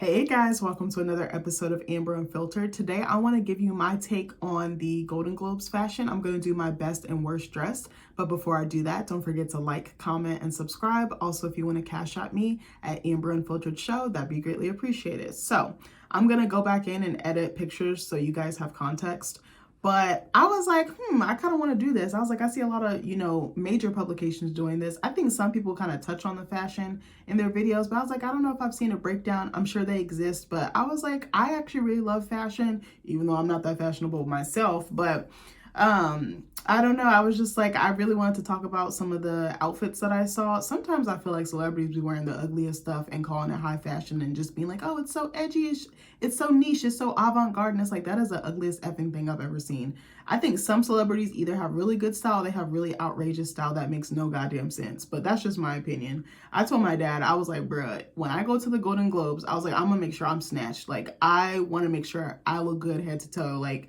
Hey guys, welcome to another episode of Amber Unfiltered. Today I want to give you my take on the Golden Globes fashion. I'm going to do my best and worst dressed, but before I do that, don't forget to like, comment, and subscribe. Also, if you want to cash at me at AmberUnfilteredShow, that'd be greatly appreciated. So I'm going to go back in and edit pictures so you guys have context. But I was like, I kind of want to do this. I was like, I see a lot of, major publications doing this. I think some people kind of touch on the fashion in their videos, but I was like, I don't know if I've seen a breakdown. I'm sure they exist, but I was like, I actually really love fashion, even though I'm not that fashionable myself. But I don't know. I was just like, I really wanted to talk about some of the outfits that I saw. Sometimes I feel like celebrities be wearing the ugliest stuff and calling it high fashion and just being like, oh, it's so edgy, it's so niche, it's so avant-garde. And it's like, that is the ugliest effing thing I've ever seen. I think some celebrities either have really good style, they have really outrageous style that makes no goddamn sense. But that's just my opinion. I told my dad, I was like, bruh, when I go to the Golden Globes, I was like, I'm gonna make sure I'm snatched. Like, I want to make sure I look good head to toe. Like,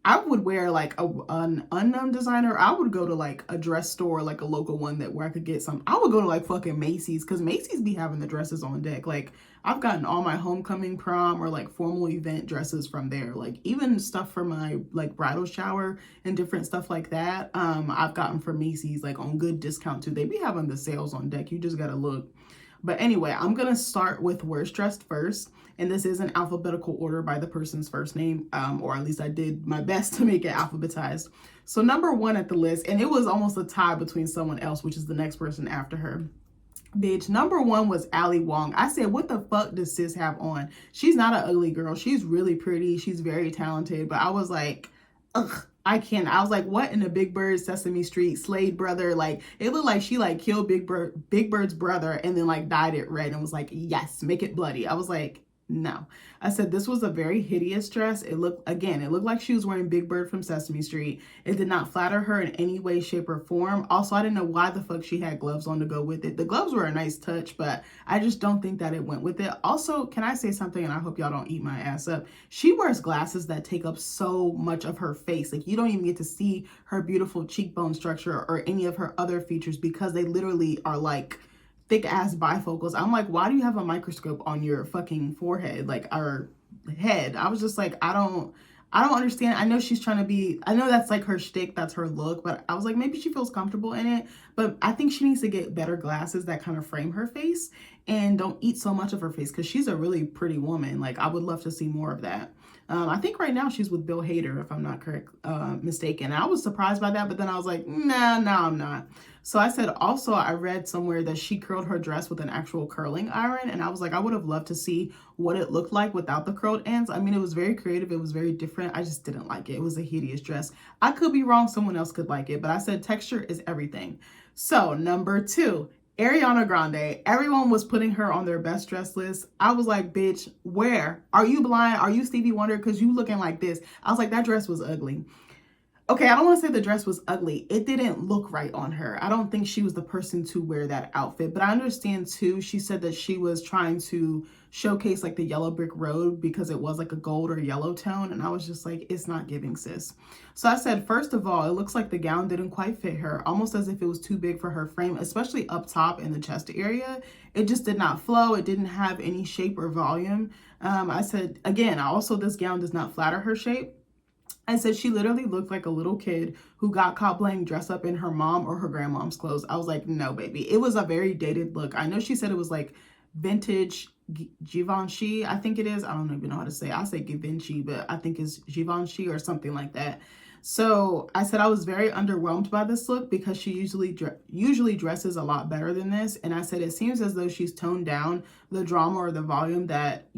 I would wear like an unknown designer. I would go to like a dress store, like a local one where I could get some. I would go to like fucking Macy's because Macy's be having the dresses on deck. Like, I've gotten all my homecoming, prom, or like formal event dresses from there. Like, even stuff for my like bridal shower and different stuff like that. I've gotten from Macy's like on good discount too. They be having the sales on deck. You just gotta look. But anyway, I'm going to start with worst dressed first. And this is an alphabetical order by the person's first name, or at least I did my best to make it alphabetized. So number one at the list, and it was almost a tie between someone else, which is the next person after her. Bitch, number one was Ali Wong. I said, what the fuck does sis have on? She's not an ugly girl. She's really pretty. She's very talented. But I was like, ugh. I can't. I was like, what in the Big Bird, Sesame Street, Slade brother? Like, it looked like she like killed Big Bird's brother and then like dyed it red and was like, yes, make it bloody. I was like, no. I said this was a very hideous dress. It looked like she was wearing Big Bird from Sesame Street. It did not flatter her in any way, shape, or form. Also, I didn't know why the fuck she had gloves on to go with it. The gloves were a nice touch, but I just don't think that it went with it. Also, can I say something? And I hope y'all don't eat my ass up. She wears glasses that take up so much of her face. Like, you don't even get to see her beautiful cheekbone structure or any of her other features because they literally are like thick ass bifocals. I'm like, why do you have a microscope on your fucking forehead, like our head? I was just like, I don't understand. I know she's trying to be, I know that's like her shtick, that's her look, but I was like, maybe she feels comfortable in it. But I think she needs to get better glasses that kind of frame her face and don't eat so much of her face because she's a really pretty woman. Like, I would love to see more of that. I think right now she's with Bill Hader, if I'm not mistaken. I was surprised by that, but then I was like, nah, I'm not. So I said, also, I read somewhere that she curled her dress with an actual curling iron. And I was like, I would have loved to see what it looked like without the curled ends. I mean, it was very creative. It was very different. I just didn't like it. It was a hideous dress. I could be wrong. Someone else could like it. But I said texture is everything. So number two, Ariana Grande. Everyone was putting her on their best dress list. I was like, bitch, where? Are you blind? Are you Stevie Wonder? Because you looking like this. I was like, that dress was ugly. Okay, I don't want to say the dress was ugly. It didn't look right on her. I don't think she was the person to wear that outfit. But I understand too, she said that she was trying to showcase like the yellow brick road because it was like a gold or yellow tone. And I was just like, it's not giving, sis. So I said, first of all, it looks like the gown didn't quite fit her, almost as if it was too big for her frame, especially up top in the chest area. It just did not flow. It didn't have any shape or volume. I said, again, also this gown does not flatter her shape. I said she literally looked like a little kid who got caught playing dress up in her mom or her grandmom's clothes. I was like, no, baby. It was a very dated look. I know she said it was like vintage Givenchy, I think it is. I don't even know how to say it. I say Givenchy, but I think it's Givenchy or something like that. So I said I was very underwhelmed by this look because she usually dresses a lot better than this. And I said it seems as though she's toned down the drama or the volume that,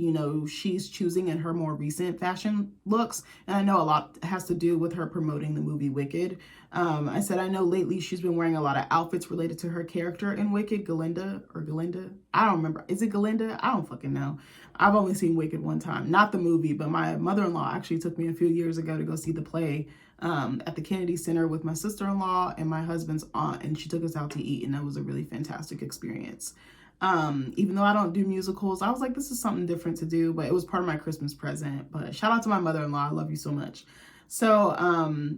she's choosing in her more recent fashion looks. And I know a lot has to do with her promoting the movie Wicked. I said I know lately she's been wearing a lot of outfits related to her character in Wicked, Galinda. I don't remember. Is it Galinda? I don't fucking know. I've only seen Wicked one time, not the movie, but my mother-in-law actually took me a few years ago to go see the play at the Kennedy Center with my sister-in-law and my husband's aunt, and she took us out to eat, and that was a really fantastic experience. Even though I don't do musicals, I was like, this is something different to do, but it was part of my Christmas present. But shout out to my mother-in-law. I love you so much. So,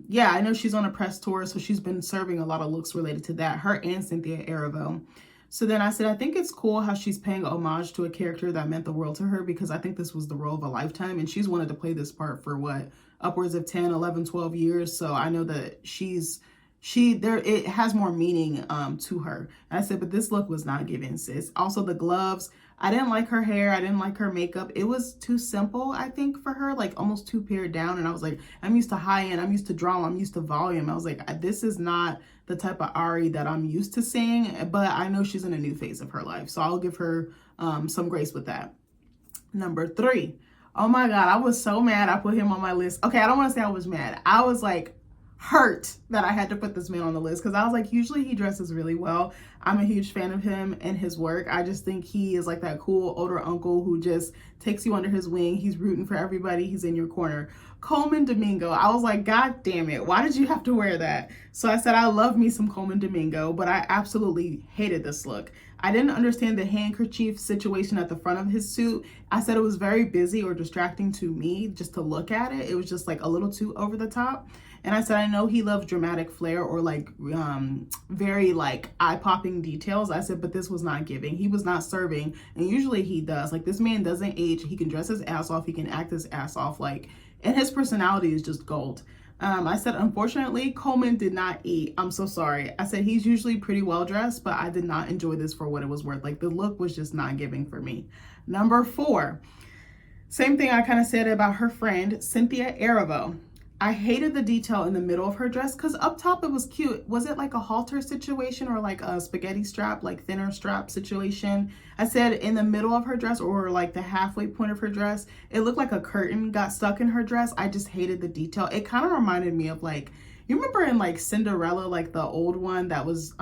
yeah, I know she's on a press tour, so she's been serving a lot of looks related to that. Her and Cynthia Erivo. So then I said, I think it's cool how she's paying homage to a character that meant the world to her, because I think this was the role of a lifetime, and she's wanted to play this part for what, upwards of 10, 11, 12 years. So I know that it has more meaning to her. And I said, but this look was not given, sis. Also the gloves, I didn't like her hair, I didn't like her makeup. It was too simple, I think, for her, like almost too pared down. And I was like, I'm used to high end, I'm used to drama, I'm used to volume. I was like, this is not the type of Ari that I'm used to seeing, but I know she's in a new phase of her life, so I'll give her some grace with that. Number 3, oh my God, I was so mad I put him on my list. Okay, I don't want to say I was mad. I was like hurt that I had to put this man on the list, because I was like, usually he dresses really well. I'm a huge fan of him and his work. I just think he is like that cool older uncle who just takes you under his wing. He's rooting for everybody. He's in your corner. Coleman Domingo. I was like, God damn it, why did you have to wear that? So I said, I love me some Coleman Domingo, but I absolutely hated this look. I didn't understand the handkerchief situation at the front of his suit. I said it was very busy or distracting to me just to look at it. It was just like a little too over the top. And I said, I know he loves dramatic flair or like very like eye-popping details. I said, but this was not giving. He was not serving. And usually he does. Like, this man doesn't age. He can dress his ass off. He can act his ass off. Like, and his personality is just gold. I said, unfortunately, Coleman did not eat. I'm so sorry. I said, he's usually pretty well dressed, but I did not enjoy this for what it was worth. Like, the look was just not giving for me. Number 4, same thing I kind of said about her friend, Cynthia Erivo. I hated the detail in the middle of her dress, because up top it was cute. Was it like a halter situation or like a spaghetti strap, like thinner strap situation? I said in the middle of her dress, or like the halfway point of her dress, it looked like a curtain got stuck in her dress. I just hated the detail. It kind of reminded me of like, you remember in like Cinderella, like the old one that was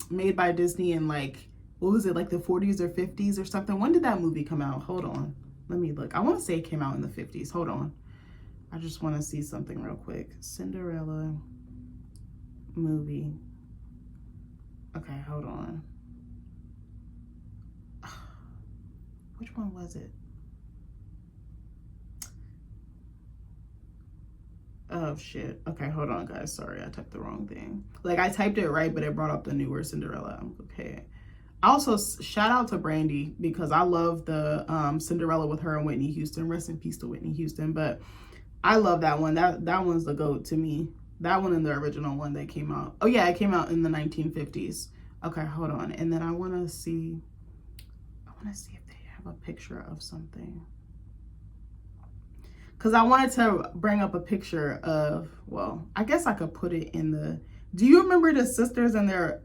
made by Disney in like, what was it, like the 40s or 50s or something? When did that movie come out? Hold on, let me look. I want to say it came out in the 50s. Hold on. I just want to see something real quick. Cinderella movie. Okay, hold on. Which one was it? Oh, shit. Okay, hold on, guys. Sorry, I typed the wrong thing. Like, I typed it right, but it brought up the newer Cinderella. Okay. Also, shout out to Brandy, because I love the Cinderella with her and Whitney Houston. Rest in peace to Whitney Houston. But I love that one. That one's the GOAT to me. That one and the original one that came out. Oh yeah, it came out in the 1950s. Okay, hold on. And then I want to see if they have a picture of something. Because I wanted to bring up a picture of, well, I guess I could put it in the, do you remember the sisters in their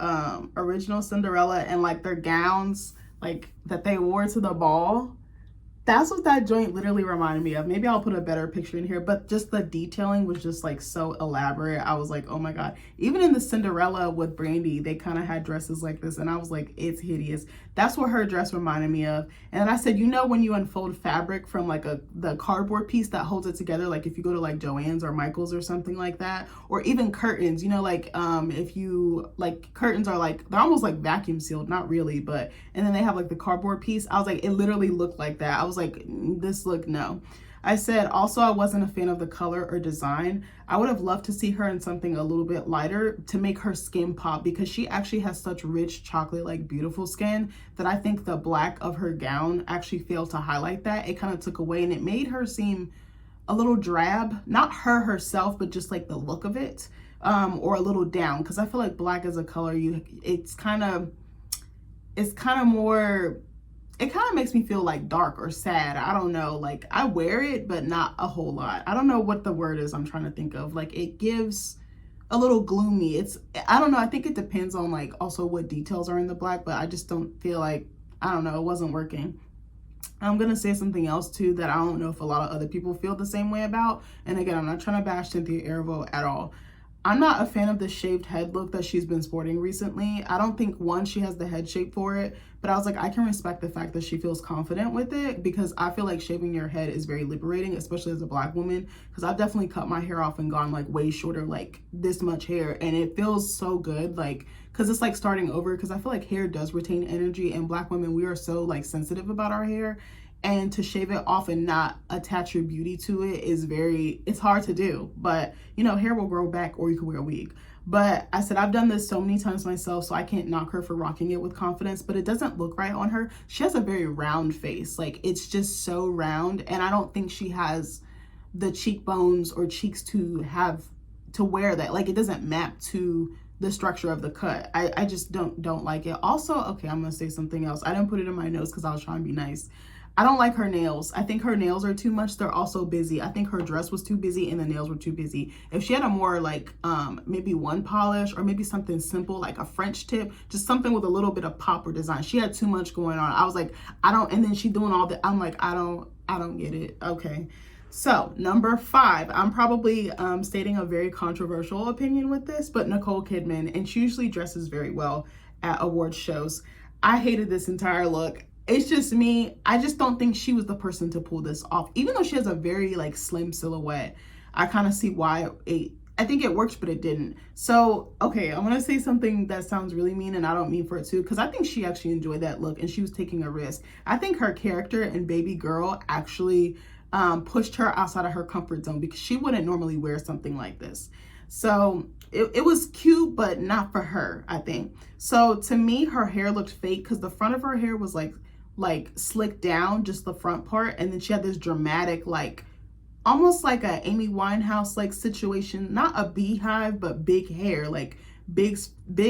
original Cinderella and like their gowns like that they wore to the ball? That's what that joint literally reminded me of. Maybe I'll put a better picture in here, but just the detailing was just like so elaborate. I was like, oh my God. Even in the Cinderella with Brandy, they kind of had dresses like this, and I was like, it's hideous. That's what her dress reminded me of. And I said, you know, when you unfold fabric from like the cardboard piece that holds it together, like if you go to like Joann's or Michael's or something like that, or even curtains, you know, like if you like, curtains are like, they're almost like vacuum sealed, not really, but, and then they have like the cardboard piece. I was like, it literally looked like that. I was like, this look, no. I said also I wasn't a fan of the color or design. I would have loved to see her in something a little bit lighter to make her skin pop, because she actually has such rich chocolate like beautiful skin that I think the black of her gown actually failed to highlight that. It kind of took away, and it made her seem a little drab. Not her herself, but just like the look of it, or a little down, because I feel like black as a color, it's kind of more, it kind of makes me feel like dark or sad. I don't know, like I wear it, but not a whole lot. I don't know what the word is I'm trying to think of. Like it gives a little gloomy. I don't know. I think it depends on like also what details are in the black, but I just don't feel like, I don't know, it wasn't working. I'm going to say something else too that I don't know if a lot of other people feel the same way about. And again, I'm not trying to bash Cynthia Erivo at all. I'm not a fan of the shaved head look that she's been sporting recently. I don't think, one, she has the head shape for it, but I was like, I can respect the fact that she feels confident with it, because I feel like shaving your head is very liberating, especially as a Black woman, because I've definitely cut my hair off and gone like way shorter, like this much hair, and it feels so good, like, because it's like starting over, because I feel like hair does retain energy, and Black women, we are so like sensitive about our hair. And to shave it off and not attach your beauty to it is it's hard to do. But, you know, hair will grow back, or you can wear a wig. But I said, I've done this so many times myself, so I can't knock her for rocking it with confidence, but it doesn't look right on her. She has a very round face. Like, it's just so round, and I don't think she has the cheekbones or cheeks to wear that. Like, it doesn't map to the structure of the cut. I just don't like it. Also, okay, I'm gonna say something else. I didn't put it in my notes because I was trying to be nice. I don't like her nails. I think her nails are too much. They're also busy. I think her dress was too busy and the nails were too busy. If she had a more like maybe one polish or maybe something simple like a French tip, just something with a little bit of pop or design. She had too much going on. I was like, I don't, and then she doing all that. I'm like, I don't get it. Okay. So number 5, I'm probably stating a very controversial opinion with this, but Nicole Kidman, and she usually dresses very well at award shows. I hated this entire look. It's just me. I just don't think she was the person to pull this off. Even though she has a very like slim silhouette, I kind of see why I think it works, but it didn't. So, okay, I'm going to say something that sounds really mean, and I don't mean for it to, because I think she actually enjoyed that look and she was taking a risk. I think her character in Baby Girl actually pushed her outside of her comfort zone because she wouldn't normally wear something like this. So it was cute, but not for her, I think. So to me, her hair looked fake because the front of her hair was like slicked down, just the front part, and then she had this dramatic like almost like a Amy Winehouse like situation, not a beehive but big hair, like big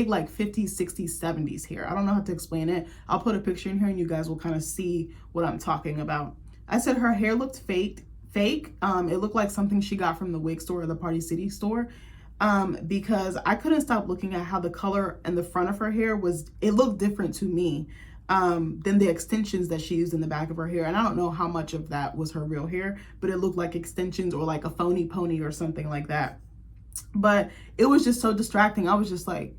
like 50s 60s 70s hair. I don't know how to explain it. I'll put a picture in here and you guys will kind of see what I'm talking about. I said her hair looked fake. It looked like something she got from the wig store or the Party City store. Because I couldn't stop looking at how the color and the front of her hair it looked different to me than the extensions that she used in the back of her hair. And I don't know how much of that was her real hair, but it looked like extensions or like a phony pony or something like that. But it was just so distracting. I was just like,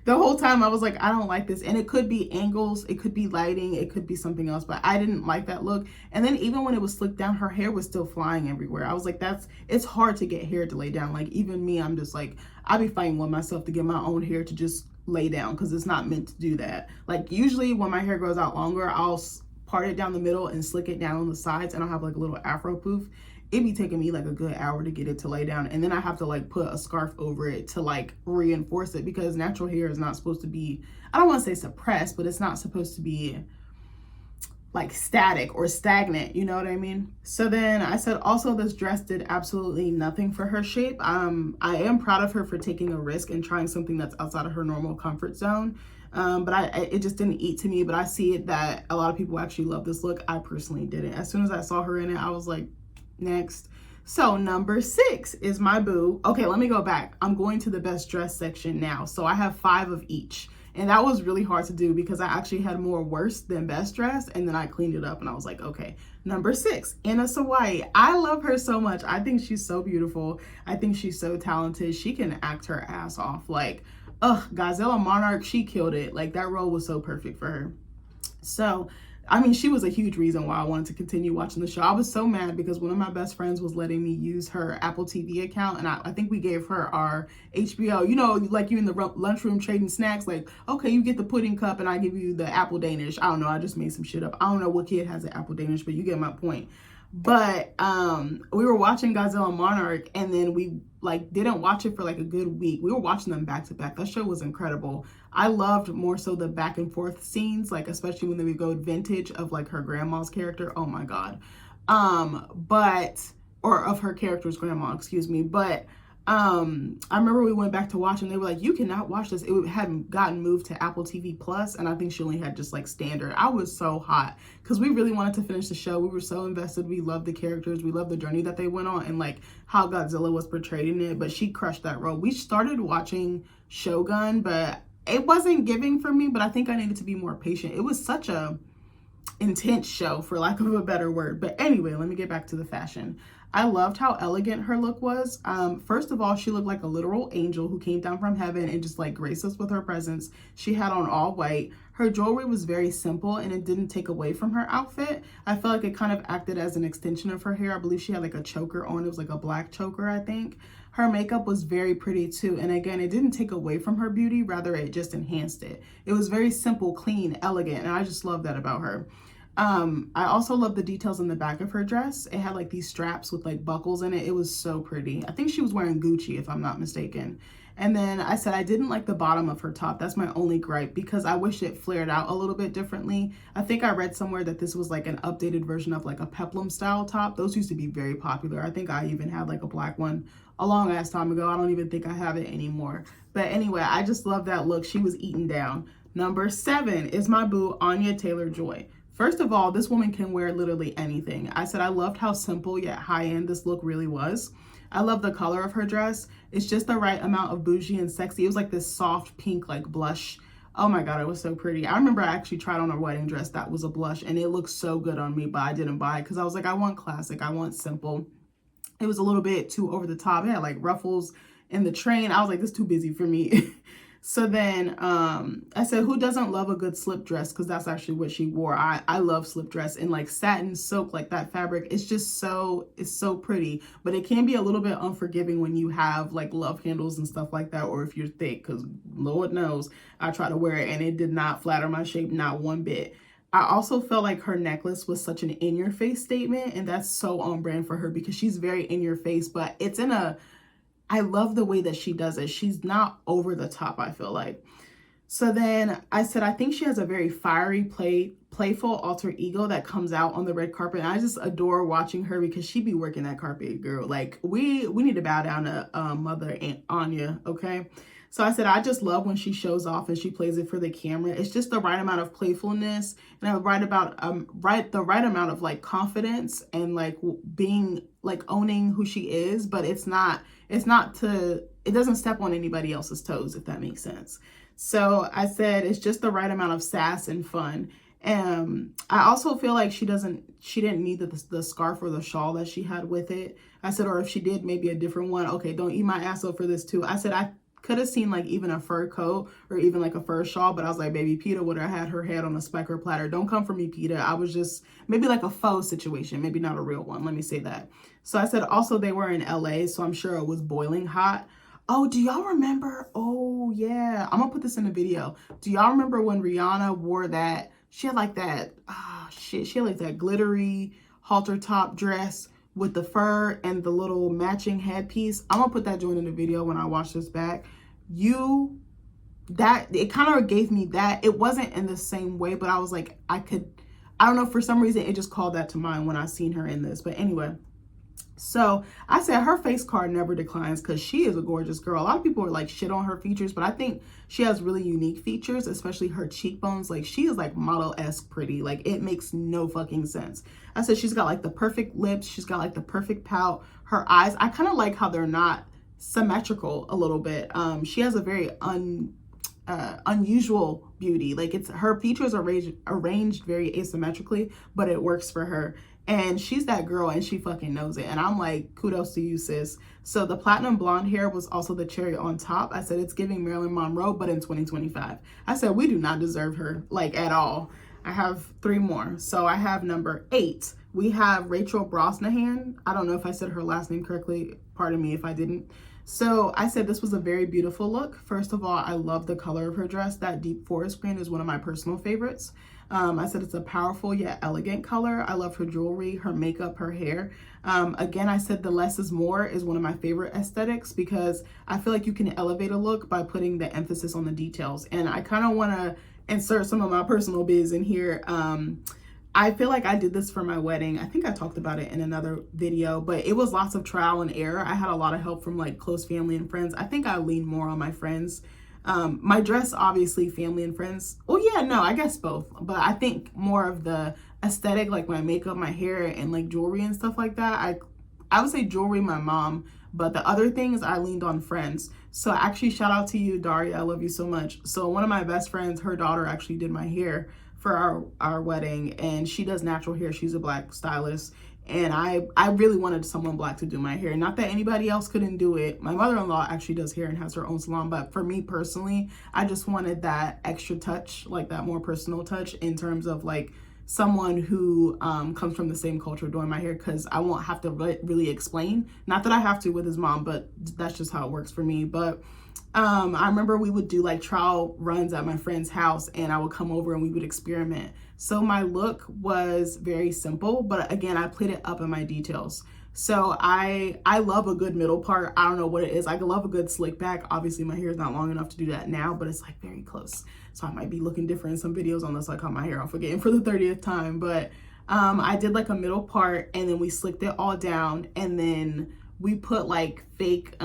the whole time I was like, I don't like this. And it could be angles, it could be lighting, it could be something else, but I didn't like that look. And then even when it was slicked down, her hair was still flying everywhere. I was like, it's hard to get hair to lay down. Like even me, I'm just like, I'll be fighting with myself to get my own hair to just lay down because it's not meant to do that. Like usually when my hair grows out longer, I'll part it down the middle and slick it down on the sides, and I'll have like a little afro poof. It'd be taking me like a good hour to get it to lay down, and then I have to like put a scarf over it to like reinforce it because natural hair is not supposed to be, I don't want to say suppressed, but it's not supposed to be like static or stagnant, you know what I mean? So then I said also this dress did absolutely nothing for her shape. I am proud of her for taking a risk and trying something that's outside of her normal comfort zone. But it just didn't eat to me, but I see it that a lot of people actually love this look. I personally didn't. As soon as I saw her in it, I was like, next. So number 6 is my boo. Okay, let me go back. I'm going to the best dress section now. So I have 5 of each. And that was really hard to do because I actually had more worst than best dress. And then I cleaned it up and I was like, okay. Number 6, Anna Sawai. I love her so much. I think she's so beautiful. I think she's so talented. She can act her ass off. Like, Gazelle Monarch, she killed it. Like that role was so perfect for her. So I mean, she was a huge reason why I wanted to continue watching the show. I was so mad because one of my best friends was letting me use her Apple TV account. And I think we gave her our HBO, you know, like you in the lunchroom trading snacks, like, okay, you get the pudding cup and I give you the Apple Danish. I don't know. I just made some shit up. I don't know what kid has an Apple Danish, but you get my point. But we were watching Gazelle Monarch, and then we like didn't watch it for like a good week. We were watching them back to back. That show was incredible. I loved more so the back and forth scenes, like especially when they would go vintage of like her grandma's character. Oh my God. Or of her character's grandma, excuse me. But I remember we went back to watch and they were like, you cannot watch this. It hadn't gotten moved to Apple TV Plus, and I think she only had just like standard. I was so hot because we really wanted to finish the show. We were so invested. We loved the characters. We loved the journey that they went on and like how Godzilla was portrayed in it, but she crushed that role. We started watching Shogun, but it wasn't giving for me, but I think I needed to be more patient. It was such a intense show, for lack of a better word. But anyway, let me get back to the fashion. I loved how elegant her look was. First of all, she looked like a literal angel who came down from heaven and just like graced us with her presence. She had on all white. Her jewelry was very simple and it didn't take away from her outfit. I felt like it kind of acted as an extension of her hair. I believe she had like a choker on. It was like a black choker, I think. Her makeup was very pretty too. And again, it didn't take away from her beauty. Rather, it just enhanced it. It was very simple, clean, elegant. And I just love that about her. I also love the details in the back of her dress. It had like these straps with like buckles in it. It was so pretty. I think she was wearing Gucci if I'm not mistaken. And then I said I didn't like the bottom of her top. That's my only gripe, because I wish it flared out a little bit differently. I think I read somewhere that this was like an updated version of like a peplum style top. Those used to be very popular. I think I even had like a black one a long ass time ago. I don't even think I have it anymore. But anyway, I just love that look. She was eaten down. Number 7 is my boo, Anya Taylor-Joy. First of all, this woman can wear literally anything. I said I loved how simple yet high-end this look really was. I love the color of her dress. It's just the right amount of bougie and sexy. It was like this soft pink, like blush. Oh my God, it was so pretty. I remember I actually tried on a wedding dress that was a blush, and it looked so good on me, but I didn't buy it because I was like, I want classic, I want simple. It was a little bit too over the top. It had like ruffles in the train. I was like, this is too busy for me. So then I said, who doesn't love a good slip dress? Because that's actually what she wore. I love slip dress, and like satin, silk, like that fabric. It's just it's so pretty. But it can be a little bit unforgiving when you have like love handles and stuff like that, or if you're thick, because Lord knows I tried to wear it and it did not flatter my shape, not one bit. I also felt like her necklace was such an in-your-face statement, and that's so on brand for her because she's very in-your-face, but it's in a, I love the way that she does it. She's not over the top, I feel like. So then I said, I think she has a very fiery, playful alter ego that comes out on the red carpet. And I just adore watching her because she be working that carpet, girl. Like, we need to bow down to Mother Aunt Anya, okay? So I said, I just love when she shows off and she plays it for the camera. It's just the right amount of playfulness and the right amount of like confidence and like being like owning who she is, but it doesn't step on anybody else's toes, if that makes sense. So I said, it's just the right amount of sass and fun. I also feel like she didn't need the scarf or the shawl that she had with it. I said, or if she did, maybe a different one. Okay, don't eat my ass up for this too. I said, I could have seen like even a fur coat or even like a fur shawl, but I was like, baby, Peta would have had her head on a specker platter. Don't come for me, Peta. I was just maybe like a faux situation, maybe not a real one. Let me say that. So I said, also they were in LA, so I'm sure it was boiling hot. Oh, do y'all remember? Oh yeah, I'm gonna put this in the video. Do y'all remember when Rihanna wore that? She had like that, she had like that glittery halter top dress with the fur and the little matching headpiece. I'm gonna put that joint in the video when I watch this back. It kind of gave me that. It wasn't in the same way, but I was like, I don't know, for some reason it just called that to mind when I seen her in this. But anyway, so I said her face card never declines because she is a gorgeous girl. A lot of people are like shit on her features, but I think she has really unique features, especially her cheekbones. Like, she is like model-esque pretty. Like, it makes no fucking sense. I said she's got like the perfect lips. She's got like the perfect pout. Her eyes, I kind of like how they're not symmetrical a little bit. She has a very unusual beauty. Like, her features are arranged very asymmetrically, but it works for her. And she's that girl and she fucking knows it. And I'm like, kudos to you, sis. So the platinum blonde hair was also the cherry on top. I said, it's giving Marilyn Monroe, but in 2025. I said, we do not deserve her, like, at all. I have 3 more. So I have number 8. We have Rachel Brosnahan. I don't know if I said her last name correctly. Pardon me if I didn't. So I said this was a very beautiful look. First of all, I love the color of her dress. That deep forest green is one of my personal favorites. I said it's a powerful yet elegant color. I love her jewelry, her makeup, her hair. Again, I said the less is more is one of my favorite aesthetics because I feel like you can elevate a look by putting the emphasis on the details. And I kind of want to insert some of my personal biz in here. I feel like I did this for my wedding. I think I talked about it in another video, but it was lots of trial and error. I had a lot of help from like close family and friends. I think I leaned more on my friends. My dress, obviously family and friends. Oh yeah, no, I guess both. But I think more of the aesthetic, like my makeup, my hair, and like jewelry and stuff like that. I would say jewelry, my mom, but the other things I leaned on friends. So actually shout out to you, Daria. I love you so much. So one of my best friends, her daughter actually did my hair for our wedding, and she does natural hair. She's a Black stylist, and I really wanted someone Black to do my hair. Not that anybody else couldn't do it. My mother-in-law actually does hair and has her own salon, but for me personally, I just wanted that extra touch, like that more personal touch in terms of like someone who comes from the same culture doing my hair, because I won't have to really explain. Not that I have to with his mom, but that's just how it works for me. But I remember we would do like trial runs at my friend's house, and I would come over and we would experiment. So my look was very simple, but again, I played it up in my details. So I love a good middle part. I don't know what it is. I love a good slick back. Obviously my hair is not long enough to do that now, but it's like very close. So I might be looking different in some videos unless I cut my hair off again for the 30th time. But I did like a middle part, and then we slicked it all down, and then we put like fake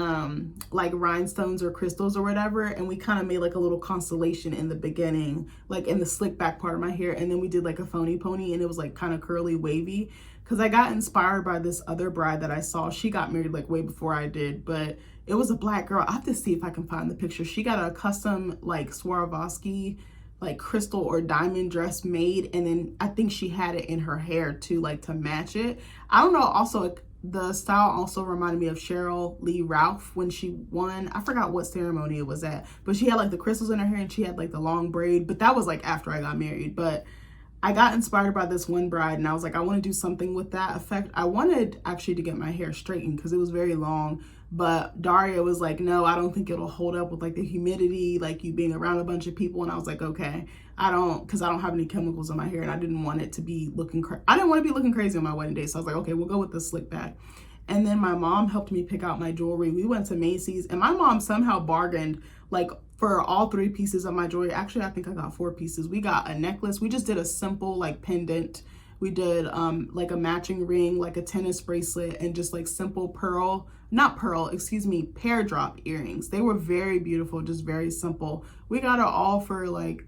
like rhinestones or crystals or whatever, and we kind of made like a little constellation in the beginning, like in the slick back part of my hair, and then we did like a phony pony, and it was like kind of curly wavy, because I got inspired by this other bride that I saw. She got married like way before I did, but it was a black girl. I have to see if I can find the picture. She got a custom like Swarovski like crystal or diamond dress made, and then I think she had it in her hair too, like to match it. I don't know, also the style also reminded me of Cheryl Lee Ralph when she won. I forgot what ceremony it was at, but she had like the crystals in her hair and she had like the long braid, but that was like after I got married. But I got inspired by this one bride, and I was like, I want to do something with that effect. I wanted actually to get my hair straightened because it was very long, but Daria was like, no, I don't think it'll hold up with like the humidity, like you being around a bunch of people. And I was like, okay, because I don't have any chemicals in my hair, and I didn't want it to be I didn't want to be looking crazy on my wedding day. So I was like, okay, we'll go with the slick back. And then my mom helped me pick out my jewelry. We went to Macy's, and my mom somehow bargained like for all 3 pieces of my jewelry. Actually, I think I got 4 pieces. We got a necklace. We just did a simple like pendant. We did like a matching ring, like a tennis bracelet, and just like simple pear drop earrings. They were very beautiful, just very simple. We got it all for like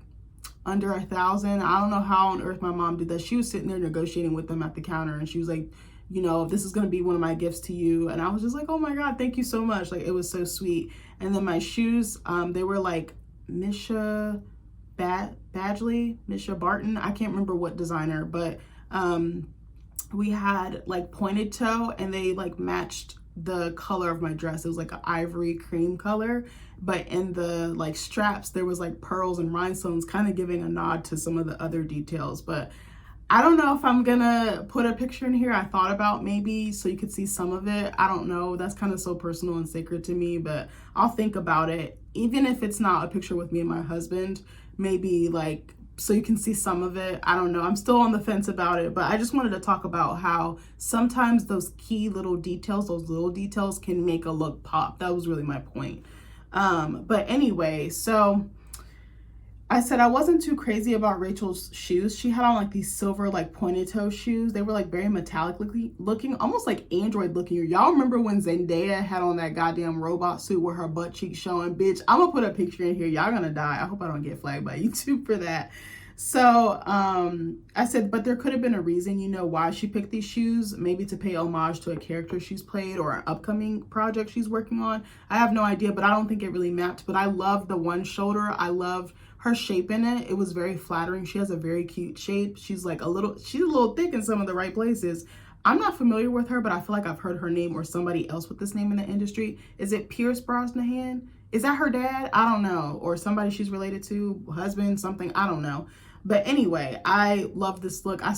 under $1,000. I don't know how on earth my mom did that. She was sitting there negotiating with them at the counter, and she was like, you know, this is going to be one of my gifts to you. And I was just like, oh my God, thank you so much. Like, it was so sweet. And then my shoes, they were like Misha Barton. I can't remember what designer, but we had like pointed toe, and they like matched the color of my dress. It was like an ivory cream color, but in the like straps, there was like pearls and rhinestones, kind of giving a nod to some of the other details. But I don't know if I'm gonna put a picture in here. I thought about maybe so you could see some of it. I don't know. That's kind of so personal and sacred to me, but I'll think about it. Even if it's not a picture with me and my husband, maybe like so you can see some of it. I don't know. I'm still on the fence about it, but I just wanted to talk about how sometimes those key little details, those little details can make a look pop. That was really my point. But anyway, so I said I wasn't too crazy about Rachel's shoes. She had on like these silver like pointed toe shoes. They were like very metallic looking, almost like Android looking. Y'all remember when Zendaya had on that goddamn robot suit with her butt cheeks showing? Bitch, I'm gonna put a picture in here. Y'all gonna die. I hope I don't get flagged by YouTube for that. So I said, but there could have been a reason, you know, why she picked these shoes, maybe to pay homage to a character she's played or an upcoming project she's working on. I have no idea, but I don't think it really mapped. But I love the one shoulder. I love her shape in it. It was very flattering. She has a very cute shape. She's a little thick in some of the right places. I'm not familiar with her, but I feel like I've heard her name or somebody else with this name in the industry. Is it Pierce Brosnan? Is that her dad? I don't know. Or somebody she's related to, husband, something, I don't know. But anyway, I love this look. I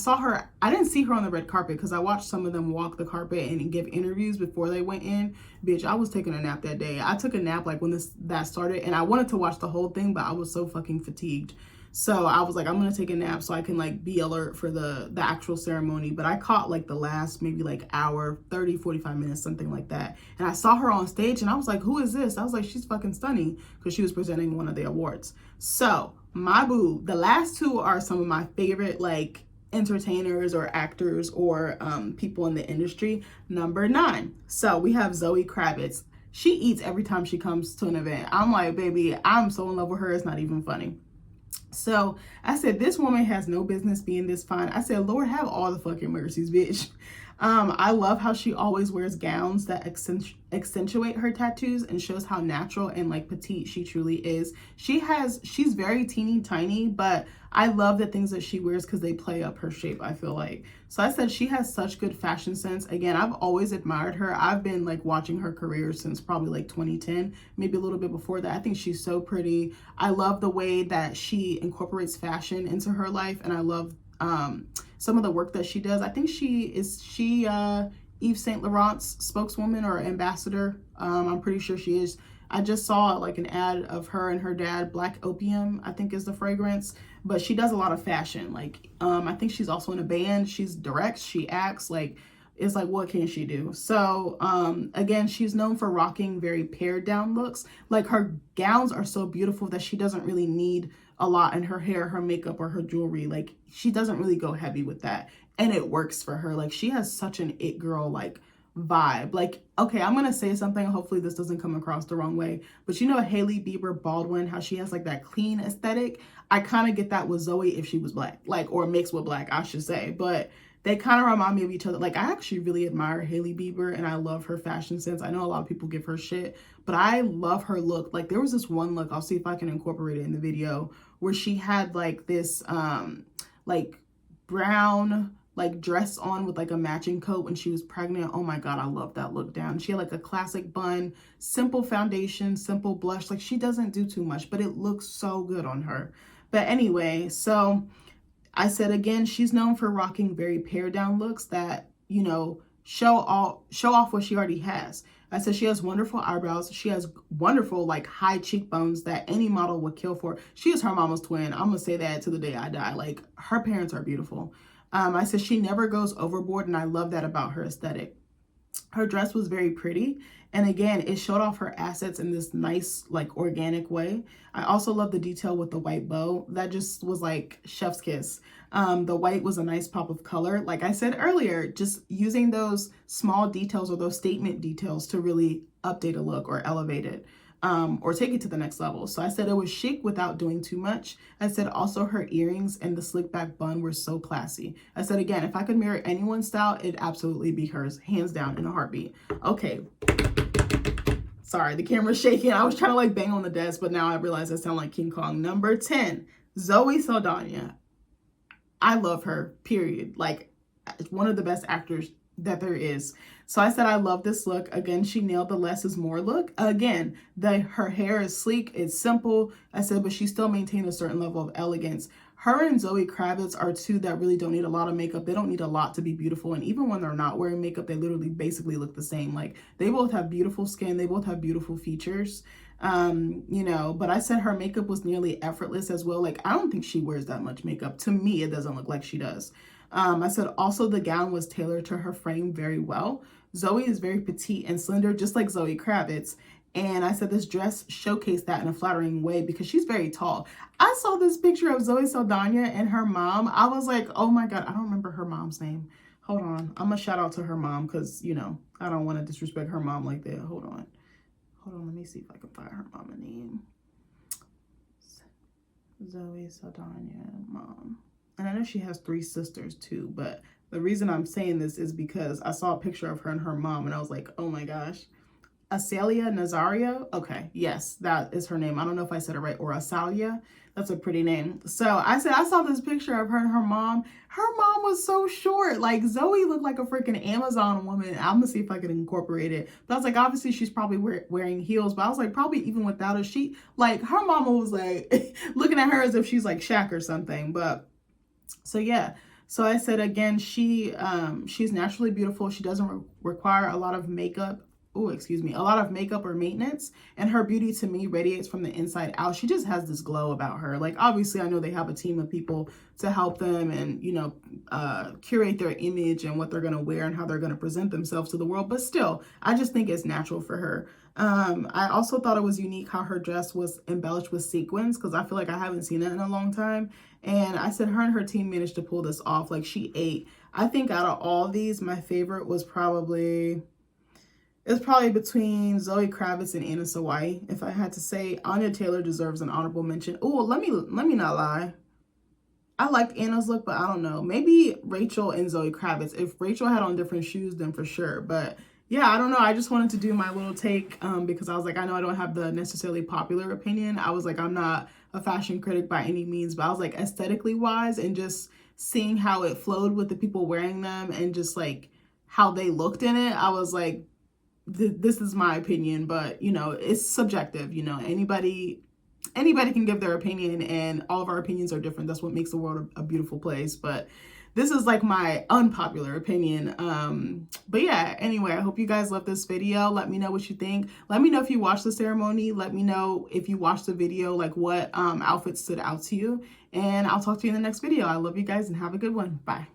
didn't see her on the red carpet because I watched some of them walk the carpet and give interviews before they went in. Bitch, I was taking a nap that day. I took a nap like when that started, and I wanted to watch the whole thing, but I was so fucking fatigued. So I was like, I'm gonna take a nap so I can like be alert for the actual ceremony. But I caught like the last maybe like hour, 30, 45 minutes, something like that. And I saw her on stage and I was like, who is this? I was like, she's fucking stunning, because she was presenting one of the awards. So my boo, the last 2 are some of my favorite like entertainers or actors or people in the industry. Number 9. So we have Zoe Kravitz. She eats every time she comes to an event. I'm like, baby, I'm so in love with her. It's not even funny. So I said, this woman has no business being this fine. I said, Lord, have all the fucking mercies, bitch. I love how she always wears gowns that accentuate her tattoos and shows how natural and like petite she truly is. She's very teeny tiny, but I love the things that she wears because they play up her shape, I feel like. So I said she has such good fashion sense. Again, I've always admired her. I've been like watching her career since probably like 2010, maybe a little bit before that. I think she's so pretty. I love the way that she incorporates fashion into her life, and I love some of the work that she does. I think she Yves Saint Laurent's spokeswoman or ambassador. I'm pretty sure she is. I just saw like an ad of her and her dad. Black Opium, I think, is the fragrance. But she does a lot of fashion. Like I think she's also in a band. She's directs, she acts. Like it's like, what can she do? So again, she's known for rocking very pared down looks. Like her gowns are so beautiful that she doesn't really need a lot in her hair, her makeup, or her jewelry. Like she doesn't really go heavy with that, and it works for her. Like she has such an it girl like vibe. Like, okay, I'm gonna say something, hopefully this doesn't come across the wrong way, but you know Hailey Bieber Baldwin, how she has like that clean aesthetic? I kind of get that with Zoe if she was black, like, or mixed with black, I should say. But they kind of remind me of each other. Like, I actually really admire Hailey Bieber and I love her fashion sense. I know a lot of people give her shit, but I love her look. Like, there was this one look, I'll see if I can incorporate it in the video, where she had like this like brown like dress on with like a matching coat when she was pregnant. Oh my God, I love that look down. She had like a classic bun, simple foundation, simple blush. Like she doesn't do too much, but it looks so good on her. But anyway, so I said again, she's known for rocking very pared down looks that, you know, show off what she already has. I said she has wonderful eyebrows. She has wonderful like high cheekbones that any model would kill for. She is her mama's twin. I'm gonna say that to the day I die. Like her parents are beautiful. I said she never goes overboard, and I love that about her aesthetic. Her dress was very pretty, and again, it showed off her assets in this nice, like, organic way. I also love the detail with the white bow. That just was like chef's kiss. The white was a nice pop of color. Like I said earlier, just using those small details or those statement details to really update a look or elevate it. Or take it to the next level. So I said it was chic without doing too much. I said also her earrings and the slick back bun were so classy. I said, again, if I could mirror anyone's style, it'd absolutely be hers, hands down, in a heartbeat. Okay. Sorry, the camera's shaking. I was trying to like bang on the desk, but now I realize I sound like King Kong. Number 10, Zoe Saldana. I love her, period. Like, one of the best actors that there is. So I said I love this look. Again, she nailed the less is more look. Again, her hair is sleek, it's simple. I said, but she still maintained a certain level of elegance. Her and Zoe Kravitz are two that really don't need a lot of makeup. They don't need a lot to be beautiful. And even when they're not wearing makeup, they literally basically look the same. Like they both have beautiful skin. They both have beautiful features. You know, but I said her makeup was nearly effortless as well. Like I don't think she wears that much makeup. To me, it doesn't look like she does. I said also the gown was tailored to her frame very well. Zoe is very petite and slender, just like Zoe Kravitz. And I said this dress showcased that in a flattering way because she's very tall. I saw this picture of Zoe Saldana and her mom. I was like, oh my God, I don't remember her mom's name. Hold on. I'm going to shout out to her mom because, you know, I don't want to disrespect her mom like that. Hold on. Let me see if I can find her mama name. Zoe Saldana, mom. And I know she has 3 sisters too, but the reason I'm saying this is because I saw a picture of her and her mom and I was like, oh my gosh. Asalia Nazario? Okay, yes, that is her name. I don't know if I said it right, or Asalia. That's a pretty name. So I said, I saw this picture of her and her mom. Her mom was so short. Like Zoe looked like a freaking Amazon woman. I'm gonna see if I can incorporate it. But I was like, obviously she's probably wearing heels, but I was like, probably even without a like her mama was like looking at her as if she's like Shaq or something. But so yeah. So I said, again, she's naturally beautiful. She doesn't require a lot of makeup. A lot of makeup or maintenance, and her beauty to me radiates from the inside out. She just has this glow about her. Like obviously I know they have a team of people to help them and, you know, curate their image and what they're going to wear and how they're going to present themselves to the world, but still I just think it's natural for her. I also thought it was unique how her dress was embellished with sequins because I feel like I haven't seen it in a long time, and I said her and her team managed to pull this off. Like she ate. I think out of all these, my favorite was probably between Zoe Kravitz and Anna Sawai. If I had to say, Anya Taylor deserves an honorable mention. Oh, let me not lie. I liked Anna's look, but I don't know. Maybe Rachel and Zoe Kravitz. If Rachel had on different shoes, then for sure. But yeah, I don't know. I just wanted to do my little take because I was like, I know I don't have the necessarily popular opinion. I was like, I'm not a fashion critic by any means, but I was like, aesthetically wise and just seeing how it flowed with the people wearing them and just like how they looked in it, I was like, this is my opinion, but you know, it's subjective. You know, anybody can give their opinion, and all of our opinions are different. That's what makes the world a beautiful place. But this is like my unpopular opinion. But yeah, anyway, I hope you guys love this video. Let me know what you think. Let me know if you watched the ceremony. Let me know if you watched the video, like what outfit stood out to you. And I'll talk to you in the next video. I love you guys and have a good one. Bye.